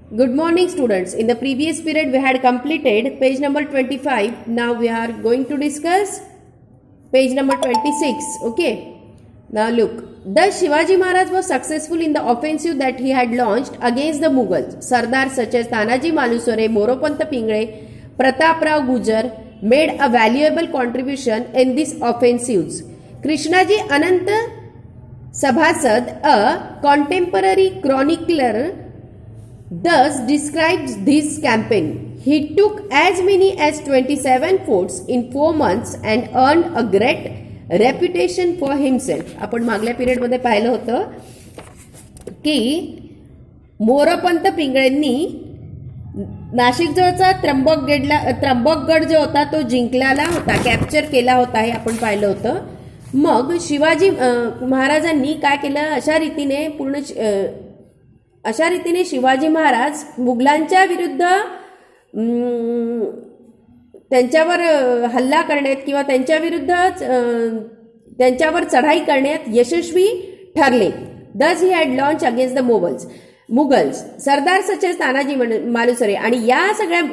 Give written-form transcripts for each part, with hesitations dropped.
Good morning, students. In the previous period, we had completed page number 25. Now we are going to discuss page number 26. Okay. Now look. Thus, Shivaji Maharaj was successful in the offensive that he had launched against the Mughals. Sardars such as Tanaji Malusare, Moropanta Pingale, Prataprao Gujar made a valuable contribution in these offensives. Krishnaji Ananta Sabhasad, a contemporary chronicler, thus describes this campaign. He took as many as 27 forts in 4 months and earned a great reputation for himself. आपण मागल्या period मध्ये पाहिलं होतं की मोरपंत पिंगळेंनी नाशिक जवळचा त्र्यंबकगड जो होता तो जिंकलेला होता, कॅप्चर केला होता हे आपण पाहिलं होतं. मग शिवाजी महाराजांनी काय केलं, अशा रीतीने शिवाजी महाराज मुघलांच्या विरुद्ध त्यांच्यावर हल्ला करण्यात किंवा त्यांच्यावर चढाई करण्यात यशस्वी ठरले. Thus he had launch against the Mughals. Sardar such as Tanaji Malusare आणि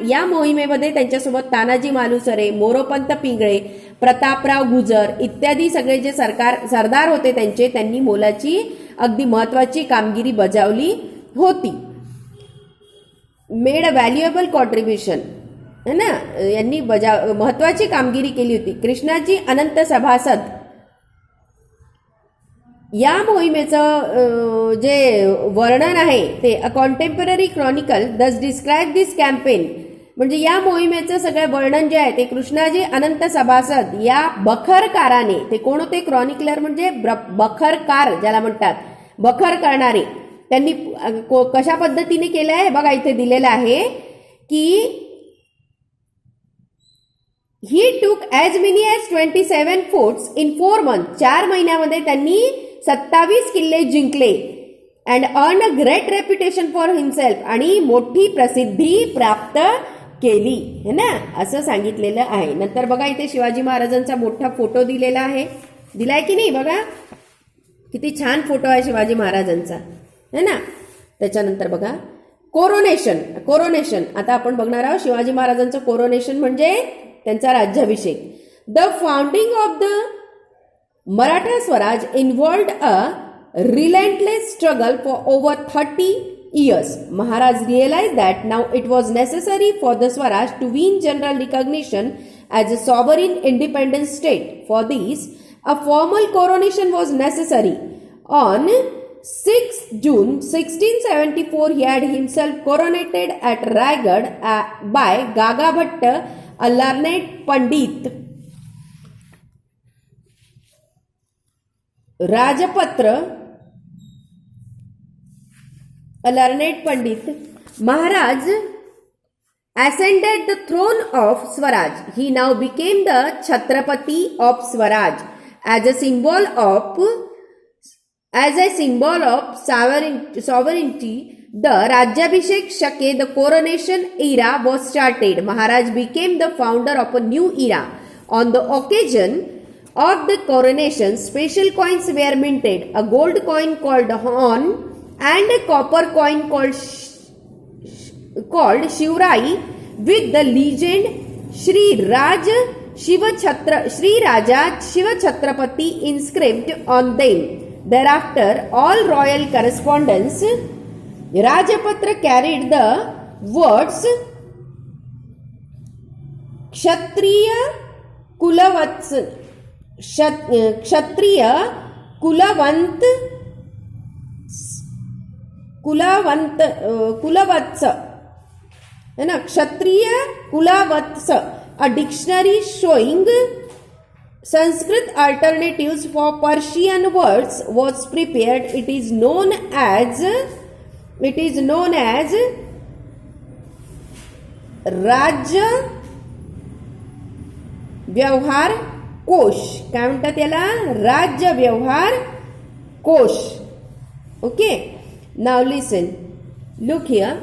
या मोहिमेमध्ये त्यांच्यासोबत तानाजी मालुसरे, मोरोपंत पिंगळे, प्रतापराव गुजर इत्यादी सगळे जे सरदार होते त्यांनी मोलाची अगदी महत्वाची कामगिरी बजावली होती. मेड अ व्हॅल्युएबल कॉन्ट्रीब्युशन है ना, यांनी महत्वाची कामगिरी केली होती. कृष्णाजी अनंत सभासद या मोहिमेचं जे वर्णन आहे ते अ कॉन्टेम्पररी क्रॉनिकल दस डिस्क्राईब दिस कॅम्पेन, म्हणजे या मोहिमेचं सगळं वर्णन जे आहे ते कृष्णाजी अनंत सभासद या बखरकाराने, ते कोण होते, क्रॉनिकलर म्हणजे बखरकार ज्याला म्हणतात, बखर करणारे, त्यांनी कशा पद्धतीने केलं आहे बघा, इथे दिलेलं आहे की ही टूक as many as 27 forts in 4 months. 4 महिन्यामध्ये त्यांनी 27 किल्ले जिंकले. And earn a great reputation for himself, आणि मोठी प्रसिद्धी प्राप्त केली है ना, असं सांगितलेलं आहे. नंतर बघा इथे शिवाजी महाराजांचा मोठा फोटो दिलेला आहे, दिलाय की नाही बघा, किती छान फोटो आहे शिवाजी महाराजांचा है ना. त्याच्यानंतर बघा कोरोनेशन. आता आपण बघणार आहोत शिवाजी महाराजांचं कोरोनेशन म्हणजे त्यांचा राज्याभिषेक. The founding of the Maratha Swaraj involved a relentless struggle for over 30 years. Maharaj realized that now it was necessary for the Swaraj to win general recognition as a sovereign independent state. For this, a formal coronation was necessary. On 6 June 1674, he had himself coronated at Raigad by Gaga Bhatt, a learned Pandit. Rajapatra, a learned Pandit, Maharaj ascended the throne of Swaraj. He now became the Chhatrapati of Swaraj as a symbol of sovereignty. The Rajyabhishek Shake, the coronation era was started. Maharaj became the founder of a new era. On the occasion of the coronation, special coins were minted. A gold coin called Hon and a copper coin called Shivrai with the legend Shri Raja Shiva Chhatrapati inscribed on them. Thereafter, all royal correspondence, Rajapatra carried the words Kshatriya Kulavatsa है ना, क्षत्रिय कुलावत्स. A dictionary showing Sanskrit alternatives for Persian words was prepared. It is known as राज्य व्यवहार कोश. काय म्हणतात याला, राज्य व्यवहार कोश. Okay, now listen, look here.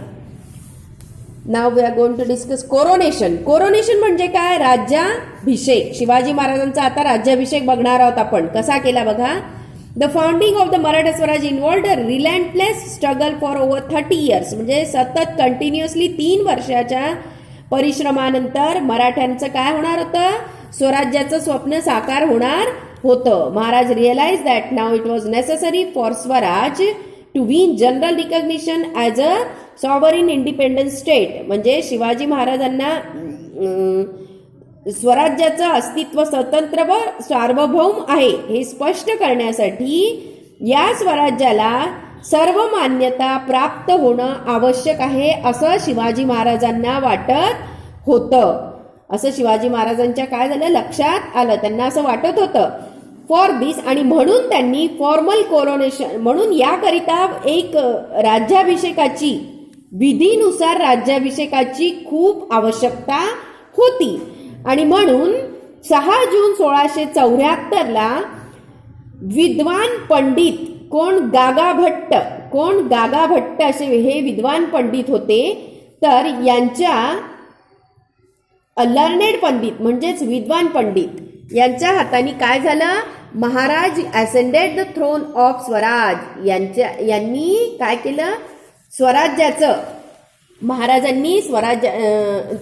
Now we are going to discuss coronation. Coronation म्हणजे काय, राज्याभिषेक. शिवाजी महाराजांचा आता राज्याभिषेक बघणार आहोत आपण, कसा केला बघा. The founding of the Maratha Swaraj involved a relentless struggle for over 30 years. म्हणजे सतत कंटिन्युअसली 3 वर्षाच्या परिश्रमानंतर मराठ्यांचं काय होणार होतं, स्वराज्याचं स्वप्न साकार होणार होतं. Maharaj realise that now it was necessary for Swaraj to win general recognition as a sovereign independent state. म्हणजे शिवाजी महाराजांना स्वराज्याचं अस्तित्व स्वतंत्र व सार्वभौम आहे हे स्पष्ट करण्यासाठी या स्वराज्याला सर्व मान्यता प्राप्त होणं आवश्यक आहे असं शिवाजी महाराजांना वाटत होतं. असं शिवाजी महाराजांच्या काय झालं लक्षात आलं, त्यांना असं वाटत होतं. फॉर दिस, आणि म्हणून त्यांनी फॉर्मल कोरोनेशन, म्हणून याकरिता एक राज्याभिषेकाची, विधीनुसार राज्याभिषेकाची खूप आवश्यकता होती. आणि म्हणून 6 जून 1674 विद्वान पंडित कोण गागा भट्ट असे हे विद्वान पंडित होते. तर यांच्या लर्नेड पंडित म्हणजेच विद्वान पंडित यांच्या हाताने काय झालं, Maharaj ascended the throne of Swaraj. यांनी काय केलं, स्वराज्याचं, महाराजांनी स्वराज्य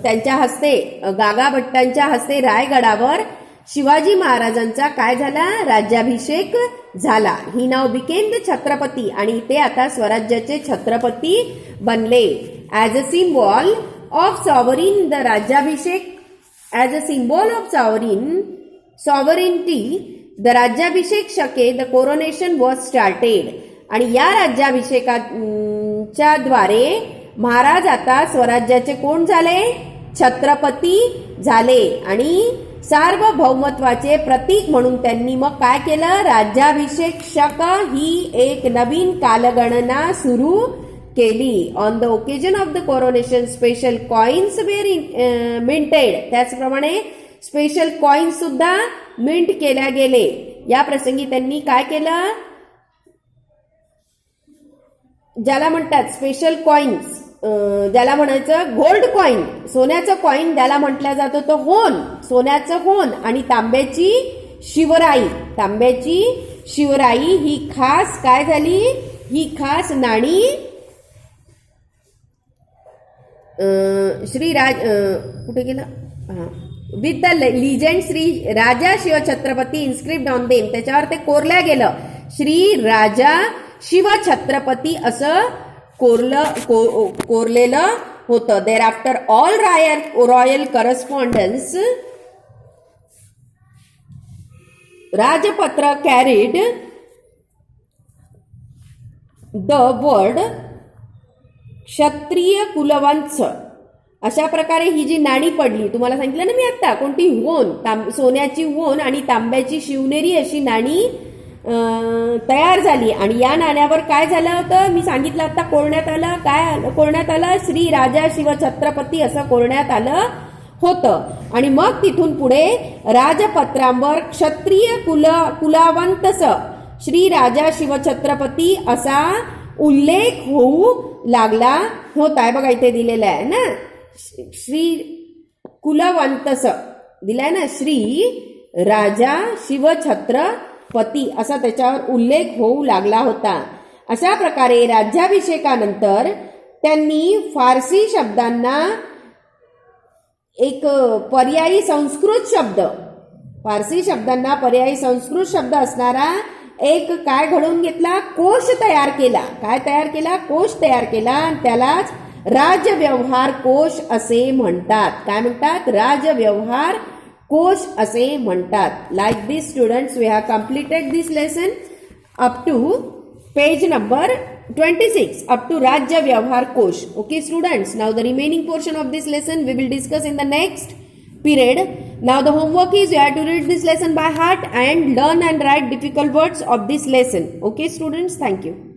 त्यांच्या हस्ते, गागा भट्टांच्या हस्ते रायगडावर शिवाजी महाराजांचा काय झाला, राज्याभिषेक झाला. He now became the Chhatrapati, आणि ते आता स्वराज्याचे छत्रपती बनले. As a symbol of sovereign, the Rajyabhishek as a symbol of sovereignty the Rajyabhishek शके द कोरोनेशन वॉज स्टार्टेड. आणि या राज्याभिषेकाच्या द्वारे महाराज आता स्वराज्याचे कोण झाले, छत्रपती झाले. आणि सार्वभौमत्वाचे प्रतीक म्हणून त्यांनी मग काय केलं, राज्याभिषेक शक ही एक नवीन कालगणना सुरू केली. On the occasion of the coronation special coins were minted. त्याचप्रमाणे स्पेशल कॉइन्स सुद्धा मिंट केल्या गेले. या प्रसंगी त्यांनी काय केलं, ज्याला म्हणतात स्पेशल कॉइन्स, ज्याला म्हणायचं गोल्ड कॉइन, सोन्याचं कॉइन ज्याला म्हटलं जातं तो होन, सोन्याचं होन, आणि तांब्याची शिवराई ही खास काय झाली, ही खास नाणी कुठे गेला, with the legend Shri Raja Shivchhatrapati InScript on them. त्याच्यावर ते कोरल्या गेलं, श्री राजा शिवछत्रपती असं कोरलेलं होतं. Thereafter all royal correspondence राजपत्र कॅरीड द वर्ड क्षत्रिय कुलवंश. अशा प्रकारे ही जी नाणी पडली, तुम्हाला सांगितलं ना मी आता, कोणती होन, सोन्याची होन आणि तांब्याची शिवनेरी अशी नाणी तयार झाली. आणि या नाण्यावर काय झालं होतं, मी सांगितलं आता, कोरण्यात आलं. काय कोरण्यात आलं, श्री राजा शिवछत्रपती असं कोरण्यात आलं होतं. आणि मग तिथून पुढे राजपत्रांवर क्षत्रिय कुलावंतस श्री राजा शिवछत्रपती असा उल्लेख होऊ लागला होता. आहे बघा इथे दिलेला आहे ना, श्री कुलवंतस दिलाय ना, श्री राजा शिवछत्रपती असा त्याच्यावर उल्लेख होऊ लागला होता. अशा प्रकारे राज्याभिषेकानंतर त्यांनी फारसी शब्दांना एक पर्यायी संस्कृत शब्द, फारसी शब्दांना पर्यायी संस्कृत शब्द असणारा एक काय घडवून घेतला, कोश तयार केला. काय तयार केला, कोश तयार केला. त्यालाच राजव्यवहार कोश असे म्हणतात. काय म्हणतात, राजव्यवहार कोश असे म्हणतात. Like this students, we have completed this lesson up to page number 26, up to Rajya Vyavhar Kosh. Okay students, now the remaining portion of this lesson we will discuss in the next period. Now the homework is you have to read this lesson by heart and learn and write difficult words of this lesson. Okay students, thank you.